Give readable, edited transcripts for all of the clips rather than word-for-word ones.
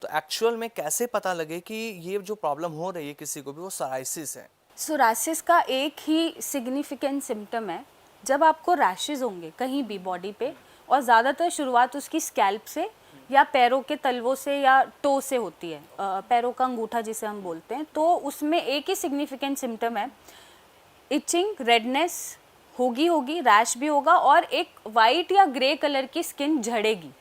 तो एक्चुअल में कैसे पता लगे कि ये जो प्रॉब्लम हो रही है किसी को भी वो सोराइसिस है? सोरासिस का एक ही सिग्निफिकेंट सिम्टम है, जब आपको रैशेज होंगे कहीं भी बॉडी पे, और ज़्यादातर शुरुआत उसकी स्कैल्प से या पैरों के तलवों से या टो से होती है, पैरों का अंगूठा जिसे हम बोलते हैं, तो उसमें एक ही सिग्निफिकेंट सिम्टम है, इचिंग, रेडनेस होगी, रैश भी होगा, और एक वाइट या ग्रे कलर की स्किन झड़ेगी।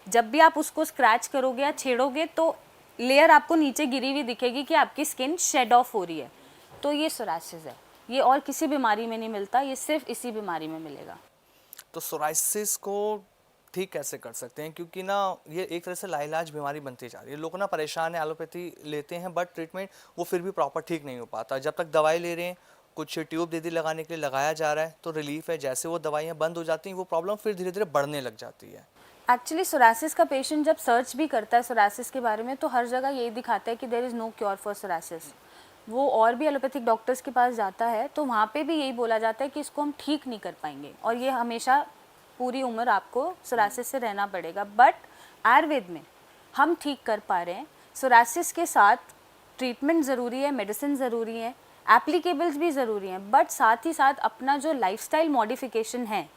जब भी आप उसको स्क्रैच करोगे या छेड़ोगे तो लेयर आपको नीचे गिरी हुई दिखेगी कि आपकी स्किन शेड ऑफ हो रही है। तो ये सोरासिस है, ये और किसी बीमारी में नहीं मिलता, ये सिर्फ इसी बीमारी में मिलेगा। तो सोराइसिस को ठीक कैसे कर सकते हैं, क्योंकि ना ये एक तरह से लाइलाज बीमारी बनती जा रही है। लोग ना परेशान है, एलोपैथी लेते हैं बट ट्रीटमेंट वो फिर भी प्रॉपर ठीक नहीं हो पाता। जब तक दवाई ले रहे हैं, कुछ ट्यूब दे दी लगाने के लिए, लगाया जा रहा है तो रिलीफ है, जैसे वो दवाइयाँ बंद हो जाती हैं वो प्रॉब्लम फिर धीरे धीरे बढ़ने लग जाती है। एक्चुअली सोरासिस का पेशेंट जब सर्च भी करता है सोरासिस के बारे में, तो हर जगह यही दिखाता है कि there is no cure for psoriasis. वो और भी एलोपैथिक डॉक्टर्स के पास जाता है तो वहाँ पे भी यही बोला जाता है कि इसको हम ठीक नहीं कर पाएंगे और ये हमेशा पूरी उम्र आपको सोरासिस से रहना पड़ेगा। बट आयुर्वेद में हम ठीक कर पा रहे हैं। सोरासिस के साथ ट्रीटमेंट ज़रूरी है, मेडिसिन ज़रूरी है, एप्लीकेबल्स भी ज़रूरी हैं, बट साथ ही साथ अपना जो लाइफस्टाइल मॉडिफिकेशन है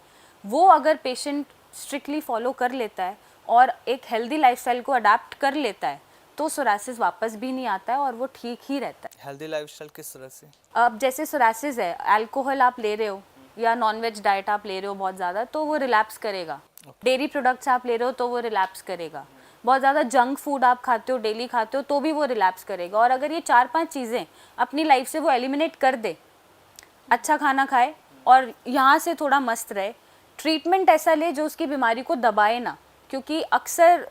वो अगर पेशेंट स्ट्रिक्टली फॉलो कर लेता है और एक हेल्दी लाइफस्टाइल को अडाप्ट कर लेता है तो सोरासिस वापस भी नहीं आता है और वो ठीक ही रहता है। हेल्दी लाइफस्टाइल किस तरह से? अब जैसे सोरासिस है, अल्कोहल आप ले रहे हो या नॉनवेज डाइट आप ले रहे हो बहुत ज़्यादा तो वो रिलैप्स करेगा। डेयरी प्रोडक्ट्स आप ले रहे हो तो वो रिलैप्स करेगा। बहुत ज़्यादा जंक फूड आप खाते हो, डेली खाते हो, तो भी वो रिलैप्स करेगा। और अगर ये 4-5 चीज़ें अपनी लाइफ से वो एलिमिनेट कर दे, अच्छा खाना खाए और यहाँ से थोड़ा मस्त रहे, ट्रीटमेंट ऐसा ले जो उसकी बीमारी को दबाए ना, क्योंकि अक्सर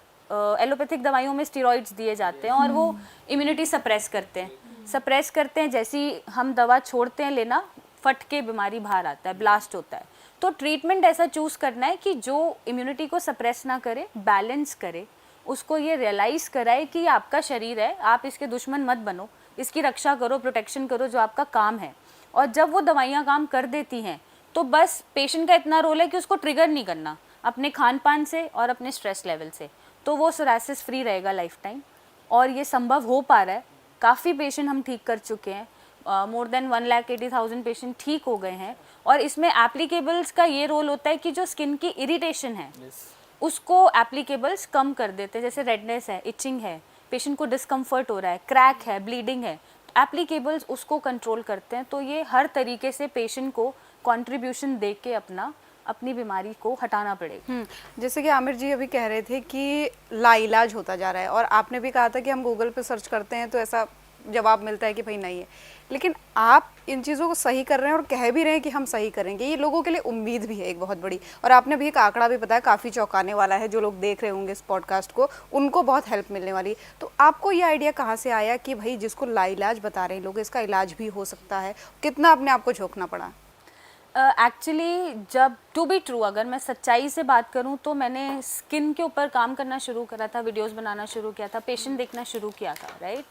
एलोपैथिक दवाइयों में स्टेरॉइड्स दिए जाते हैं और वो इम्यूनिटी सप्रेस करते हैं। जैसे ही हम दवा छोड़ते हैं लेना, फट के बीमारी बाहर आता है, ब्लास्ट होता है। तो ट्रीटमेंट ऐसा चूज़ करना है कि जो इम्यूनिटी को सप्रेस ना करे, बैलेंस करे, उसको ये रियलाइज़ कराए कि ये आपका शरीर है, आप इसके दुश्मन मत बनो, इसकी रक्षा करो, प्रोटेक्शन करो, जो आपका काम है। और जब वो दवाइयाँ काम कर देती हैं तो बस पेशेंट का इतना रोल है कि उसको ट्रिगर नहीं करना अपने खान पान से और अपने स्ट्रेस लेवल से, तो वो सोरासिस फ्री रहेगा लाइफ टाइम। और ये संभव हो पा रहा है, काफ़ी पेशेंट हम ठीक कर चुके हैं, मोर देन 1,80,000 पेशेंट ठीक हो गए हैं। और इसमें एप्लीकेबल्स का ये रोल होता है कि जो स्किन की इरिटेशन है उसको एप्लीकेबल्स कम कर देते हैं। जैसे रेडनेस है, इचिंग है, पेशेंट को डिस्कम्फर्ट हो रहा है, क्रैक है, ब्लीडिंग है, एप्लीकेबल्स उसको कंट्रोल करते हैं। तो ये हर तरीके से पेशेंट को कंट्रीब्यूशन दे के अपनी बीमारी को हटाना पड़ेगा। जैसे कि आमिर जी अभी कह रहे थे कि लाइलाज होता जा रहा है और आपने भी कहा था कि हम गूगल पे सर्च करते हैं तो ऐसा जवाब मिलता है कि भाई नहीं है, लेकिन आप इन चीज़ों को सही कर रहे हैं और कह भी रहे हैं कि हम सही करेंगे, ये लोगों के लिए उम्मीद भी है एक बहुत बड़ी। और आपने भी एक आंकड़ा भी बताया काफ़ी चौंकाने वाला है, जो लोग देख रहे होंगे इस पॉडकास्ट को उनको बहुत हेल्प मिलने वाली। तो आपको ये आइडिया कहाँ से आया कि भाई जिसको लाइलाज बता रहे हैं लोग, इसका इलाज भी हो सकता है? कितना अपने आप को झोंकना पड़ा? एक्चुअली जब टू बी ट्रू, अगर मैं सच्चाई से बात करूं तो मैंने स्किन के ऊपर काम करना शुरू करा था, वीडियोस बनाना शुरू किया था, पेशेंट देखना शुरू किया था, राइट।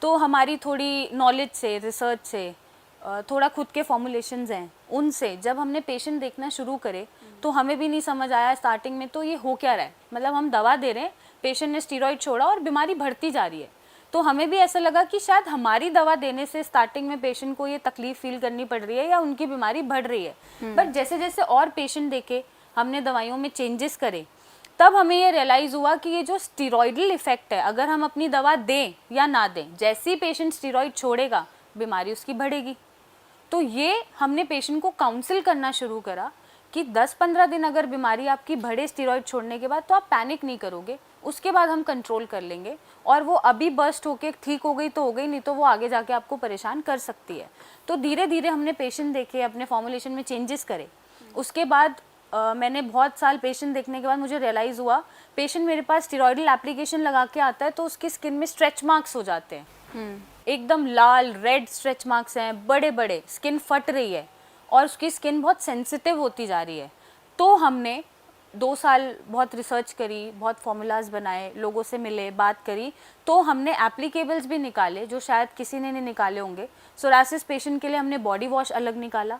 तो हमारी थोड़ी नॉलेज से, रिसर्च से, थोड़ा खुद के फॉर्मुलेशंस हैं उनसे जब हमने पेशेंट देखना शुरू करे तो हमें भी नहीं समझ आया स्टार्टिंग में तो ये हो क्या रहा है। मतलब हम दवा दे रहे हैं, पेशेंट ने स्टीरॉयड छोड़ा और बीमारी बढ़ती जा रही है। तो हमें भी ऐसा लगा कि शायद हमारी दवा देने से स्टार्टिंग में पेशेंट को ये तकलीफ फील करनी पड़ रही है या उनकी बीमारी बढ़ रही है। बट जैसे जैसे और पेशेंट देखे, हमने दवाइयों में चेंजेस करे, तब हमें ये रियलाइज़ हुआ कि ये जो स्टीरॉयडल इफेक्ट है, अगर हम अपनी दवा दें या ना दें, जैसे ही पेशेंट स्टीरॉयड छोड़ेगा बीमारी उसकी बढ़ेगी। तो ये हमने पेशेंट को काउंसिल करना शुरू करा कि 10-15 दिन अगर बीमारी आपकी बढ़े स्टीरॉयड छोड़ने के बाद तो आप पैनिक नहीं करोगे, उसके बाद हम कंट्रोल कर लेंगे। और वो अभी बर्स्ट होके ठीक हो गई तो हो गई, नहीं तो वो आगे जाके आपको परेशान कर सकती है। तो धीरे धीरे हमने पेशेंट देखे, अपने फॉर्मुलेशन में चेंजेस करे। उसके बाद मैंने बहुत साल पेशेंट देखने के बाद मुझे रियलाइज़ हुआ, पेशेंट मेरे पास स्टीरॉयडल एप्लीकेशन लगा के आता है तो उसकी स्किन में स्ट्रेच मार्क्स हो जाते हैं, एकदम लाल रेड स्ट्रेच मार्क्स हैं, बड़े बड़े, स्किन फट रही है और उसकी स्किन बहुत सेंसिटिव होती जा रही है। तो हमने 2 साल बहुत रिसर्च करी, बहुत फॉर्मूलाज बनाए, लोगों से मिले, बात करी, तो हमने एप्लीकेबल्स भी निकाले जो शायद किसी ने नहीं निकाले होंगे। सोरासिस पेशेंट के लिए हमने बॉडी वॉश अलग निकाला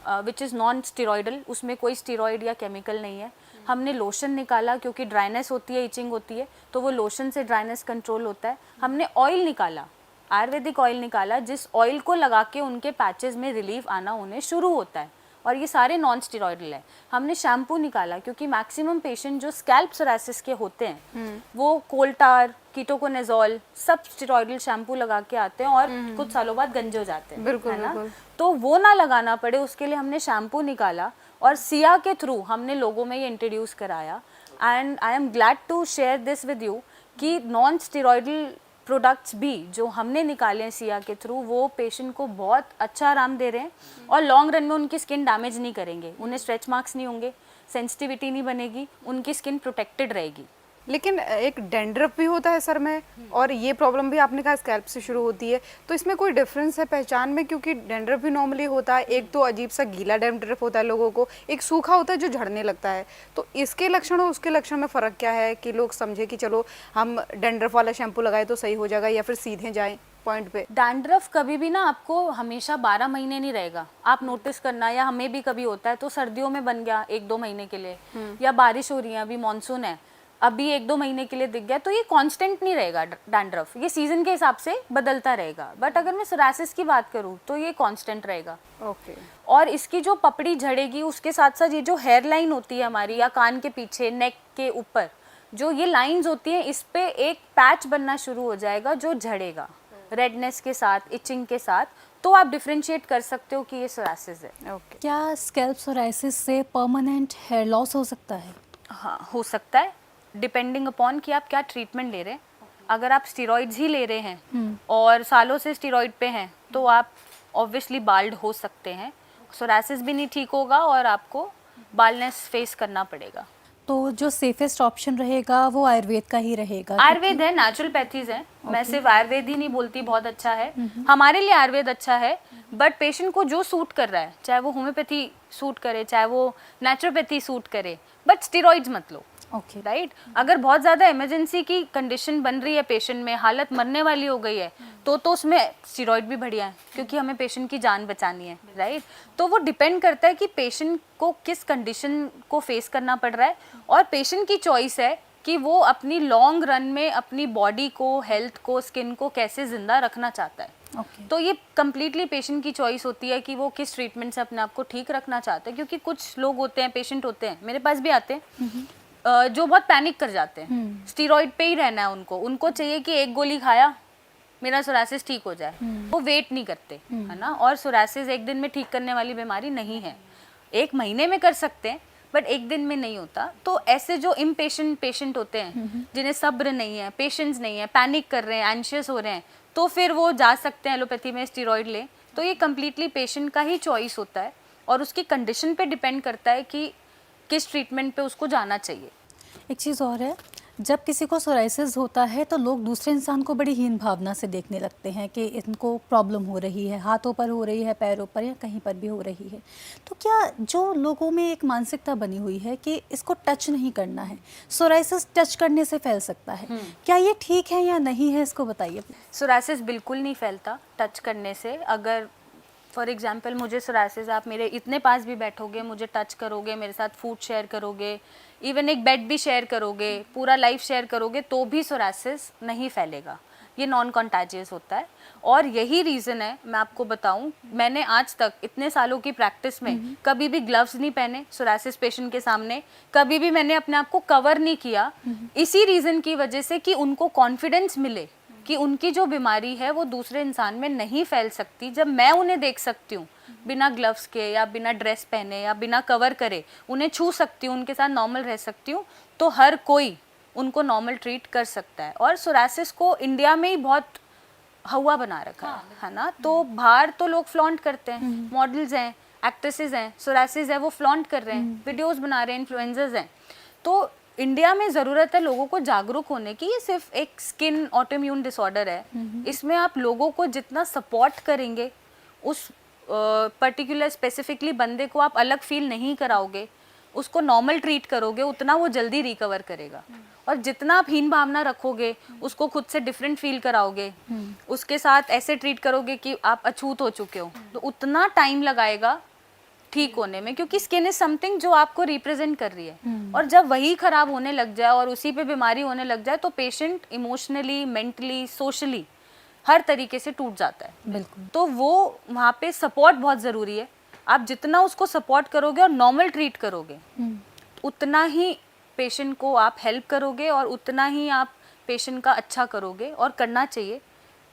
विच इज़ नॉन स्टीरॉयडल, उसमें कोई स्टीरॉयड या केमिकल नहीं है। हमने लोशन निकाला क्योंकि ड्राइनेस होती है, इचिंग होती है, तो वो लोशन से ड्राइनेस कंट्रोल होता है। हमने ऑयल निकाला, आयुर्वेदिक ऑयल निकाला, जिस ऑयल को लगा के उनके पैचेस में रिलीफ आना उन्हें शुरू होता है, और ये सारे नॉन स्टेरॉइडल है। हमने शैम्पू निकाला क्योंकि मैक्सिमम पेशेंट जो स्कैल्प सोरासिस के होते हैं वो कोल्टार, कीटोकोनाजोल, सब स्टेरॉइडल शैम्पू लगा के आते हैं और कुछ सालों बाद गंजे हो जाते हैं, बिल्कुल, है ना? बिल्कुल। तो वो ना लगाना पड़े उसके लिए हमने शैम्पू निकाला और सिया के थ्रू हमने लोगों में ये इंट्रोड्यूस कराया। And I am glad to share this with you कि नॉन स्टेरॉइडल प्रोडक्ट्स भी जो हमने निकाले हैं सिया के थ्रू, वो पेशेंट को बहुत अच्छा आराम दे रहे हैं और लॉन्ग रन में उनकी स्किन डैमेज नहीं करेंगे, उन्हें स्ट्रेच मार्क्स नहीं होंगे, सेंसिटिविटी नहीं बनेगी, उनकी स्किन प्रोटेक्टेड रहेगी। लेकिन एक डैंड्रफ भी होता है सर में, और ये प्रॉब्लम भी आपने कहा स्कैल्प से शुरू होती है, तो इसमें कोई डिफरेंस है पहचान में? क्योंकि डैंड्रफ भी नॉर्मली होता है, एक तो अजीब सा गीला डैंड्रफ होता है लोगों को, एक सूखा होता है जो झड़ने लगता है, तो इसके लक्षण और उसके लक्षण में फ़र्क क्या है कि लोग समझे कि चलो हम डैंड्रफ वाला शैम्पू लगाए तो सही हो जाएगा, या फिर सीधे जाएं पॉइंट पे? डैंड्रफ कभी भी ना आपको हमेशा 12 महीने नहीं रहेगा, आप नोटिस करना, या हमें भी कभी होता है तो सर्दियों में बन गया 1-2 महीने के लिए, या बारिश हो रही है, अभी मानसून है, अभी 1-2 महीने के लिए दिख गया, तो ये कांस्टेंट नहीं रहेगा डैंड्रफ, ये सीजन के हिसाब से बदलता रहेगा। बट अगर मैं सोरासिस की बात करूँ तो ये कांस्टेंट रहेगा। ओके। और इसकी जो पपड़ी झड़ेगी उसके साथ साथ ये जो हेयर लाइन होती है हमारी, या कान के पीछे, नेक के ऊपर जो ये लाइंस होती हैं, इस पे एक पैच बनना शुरू हो जाएगा जो झड़ेगा रेडनेस के साथ, इचिंग के साथ, तो आप डिफरेंशिएट कर सकते हो कि ये सोरासिस है। ओके। क्या स्कैल्प सोराइसिस से परमानेंट हेयर लॉस हो सकता है? हाँ, हो सकता है, डिपेंडिंग अपॉन कि आप क्या ट्रीटमेंट ले रहे हैं। अगर आप स्टेरॉइड्स ही ले रहे हैं और सालों से स्टेरॉइड पे हैं तो आप ऑब्वियसली बाल्ड हो सकते हैं, सोरासिस भी नहीं ठीक होगा और आपको बाल्डनेस फेस करना पड़ेगा। तो जो सेफेस्ट ऑप्शन रहेगा वो आयुर्वेद का ही रहेगा? आयुर्वेद है, नेचुरोपैथीज है, मैं सिर्फ आयुर्वेद ही नहीं बोलती, बहुत अच्छा है, हमारे लिए आयुर्वेद अच्छा है, बट पेशेंट को जो सूट कर रहा है, चाहे वो होम्योपैथी सूट करे, चाहे वो नेचुरोपैथी सूट करे, बट स्टेरॉइड्स मत लो। ओके। राइट, अगर बहुत ज़्यादा इमरजेंसी की कंडीशन बन रही है पेशेंट में, हालत मरने वाली हो गई है, तो उसमें स्टेरॉइड भी बढ़िया है, क्योंकि हमें पेशेंट की जान बचानी है। राइट, तो वो डिपेंड करता है कि पेशेंट को किस कंडीशन को फेस करना पड़ रहा है, और पेशेंट की चॉइस है कि वो अपनी लॉन्ग रन में अपनी बॉडी को, हेल्थ को, स्किन को कैसे जिंदा रखना चाहता है। ओके। तो ये कम्प्लीटली पेशेंट की चॉइस होती है कि वो किस ट्रीटमेंट से अपने आप को ठीक रखना चाहते हैं। क्योंकि कुछ लोग होते हैं, पेशेंट होते हैं, मेरे पास भी आते हैं, जो बहुत पैनिक कर जाते हैं, स्टीरॉइड पे ही रहना है उनको चाहिए कि एक गोली खाया मेरा सोरासिस ठीक हो जाए, वो वेट नहीं करते, है ना। और सोरासिस एक दिन में ठीक करने वाली बीमारी नहीं है, 1 महीने में कर सकते हैं बट 1 दिन में नहीं होता। तो ऐसे जो इम्पेशेंट पेशेंट होते हैं, जिन्हें सब्र नहीं है, पेशेंस नहीं है, पैनिक कर रहे हैं, एंशियस हो रहे हैं, तो फिर वो जा सकते हैं एलोपैथी में स्टीरॉइड लें। तो ये कम्प्लीटली पेशेंट का ही चॉइस होता है और उसकी कंडीशन पे डिपेंड करता है कि किस ट्रीटमेंट पे उसको जाना चाहिए। एक चीज़ और है, जब किसी को सोराइसिस होता है तो लोग दूसरे इंसान को बड़ी हीन भावना से देखने लगते हैं कि इनको प्रॉब्लम हो रही है, हाथों पर हो रही है, पैरों पर, या कहीं पर भी हो रही है। तो क्या जो लोगों में एक मानसिकता बनी हुई है कि इसको टच नहीं करना है, सोराइसिस टच करने से फैल सकता है, क्या ये ठीक है या नहीं है, इसको बताइए। सोरासिस बिल्कुल नहीं फैलता टच करने से। अगर फॉर एग्जाम्पल मुझे सोरासिस, आप मेरे इतने पास भी बैठोगे, मुझे टच करोगे, मेरे साथ फूड शेयर करोगे, इवन एक बेड भी शेयर करोगे, पूरा लाइफ शेयर करोगे, तो भी सोरासिस नहीं फैलेगा। ये नॉन कंटाजियस होता है। और यही रीज़न है, मैं आपको बताऊं, मैंने आज तक इतने सालों की प्रैक्टिस में कभी भी ग्लव्स नहीं पहने सोरासिस पेशेंट के सामने, कभी भी मैंने अपने आप को कवर नहीं किया, इसी रीज़न की वजह से कि उनको कॉन्फिडेंस मिले कि उनकी जो बीमारी है वो दूसरे इंसान में नहीं फैल सकती। जब मैं उन्हें देख सकती हूँ बिना ग्लव्स के, या बिना ड्रेस पहने, या बिना कवर करे, उन्हें छू सकती हूँ, उनके साथ नॉर्मल रह सकती हूँ, तो हर कोई उनको नॉर्मल ट्रीट कर सकता है। और सोरासिस को इंडिया में ही बहुत हवा बना रखा है ना। तो बाहर तो लोग फ्लॉन्ट करते हैं, मॉडल्स हैं, एक्ट्रेसेस हैं, सोरासिस है वो फ्लॉन्ट कर रहे हैं, वीडियोस बना रहे हैं, इन्फ्लुएंसर्स हैं। तो इंडिया में ज़रूरत है लोगों को जागरूक होने की। ये सिर्फ एक स्किन ऑटोइम्यून डिसऑर्डर है, इसमें आप लोगों को जितना सपोर्ट करेंगे, उस पर्टिकुलर स्पेसिफिकली बंदे को आप अलग फील नहीं कराओगे, उसको नॉर्मल ट्रीट करोगे, उतना वो जल्दी रिकवर करेगा। और जितना आप हीन भावना रखोगे, उसको खुद से डिफरेंट फील कराओगे, उसके साथ ऐसे ट्रीट करोगे कि आप अछूत हो चुके हो, तो उतना टाइम लगाएगा ठीक होने में, क्योंकि स्किन इज समथिंग जो आपको रिप्रेजेंट कर रही है। और जब वही खराब होने लग जाए और उसी पे बीमारी होने लग जाए तो पेशेंट इमोशनली, मेंटली, सोशली हर तरीके से टूट जाता है। बिल्कुल। तो वो वहाँ पे सपोर्ट बहुत ज़रूरी है। आप जितना उसको सपोर्ट करोगे और नॉर्मल ट्रीट करोगे, उतना ही पेशेंट को आप हेल्प करोगे और उतना ही आप पेशेंट का अच्छा करोगे। और करना चाहिए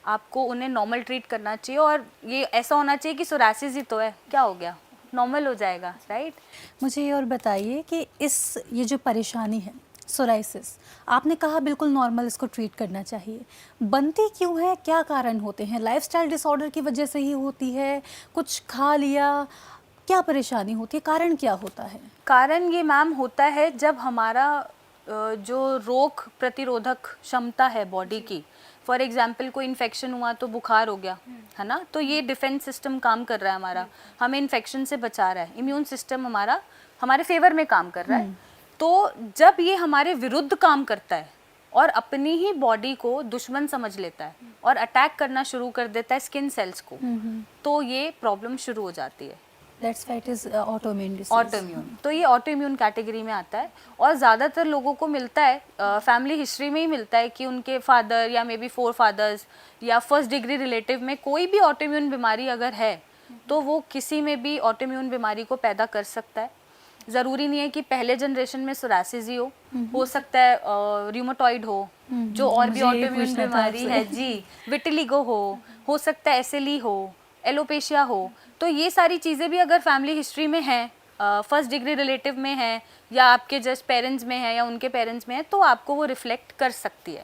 आपको, उन्हें नॉर्मल ट्रीट करना चाहिए। और ये ऐसा होना चाहिए कि सोरासिस ही तो है, क्या हो गया, नॉर्मल हो जाएगा, राइट। मुझे ये और बताइए कि ये जो परेशानी है सोराइसिस, आपने कहा बिल्कुल नॉर्मल इसको ट्रीट करना चाहिए, बनती क्यों है, क्या कारण होते हैं? लाइफस्टाइल डिसऑर्डर की वजह से ही होती है, कुछ खा लिया, क्या परेशानी होती है, कारण क्या होता है? कारण ये मैम होता है जब हमारा जो रोग प्रतिरोधक क्षमता है बॉडी की, फॉर एग्जाम्पल कोई इन्फेक्शन हुआ तो बुखार हो गया, है ना, तो ये डिफेंस सिस्टम काम कर रहा है हमारा, हमें इन्फेक्शन से बचा रहा है, इम्यून सिस्टम हमारा हमारे फेवर में काम कर रहा है। तो जब ये हमारे विरुद्ध काम करता है और अपनी ही बॉडी को दुश्मन समझ लेता है और अटैक करना शुरू कर देता है स्किन सेल्स को, तो ये प्रॉब्लम शुरू हो जाती है। That's why it is autoimmune disease. Autoimmune, तो ये ऑटोइम्यून कैटेगरी में आता है। और ज़्यादातर लोगों को मिलता है फैमिली हिस्ट्री में ही मिलता है कि उनके फादर या मे बी 4 फादर्स या फर्स्ट डिग्री रिलेटिव में कोई भी ऑटोइम्यून बीमारी अगर है तो वो किसी में भी ऑटोइम्यून बीमारी को पैदा कर सकता है। ज़रूरी नहीं है कि पहले जनरेशन में सोरासिस ही हो सकता है र्यूमेटॉइड जो और भी ऑटोइम्यून बीमारी है जी, विटिलिगो हो सकता है एसएलई हो, एलोपेशिया हो। तो ये सारी चीज़ें भी अगर फैमिली हिस्ट्री में हैं, फर्स्ट डिग्री रिलेटिव में है या आपके जस्ट पेरेंट्स में है या उनके पेरेंट्स में है, तो आपको वो रिफ्लेक्ट कर सकती है।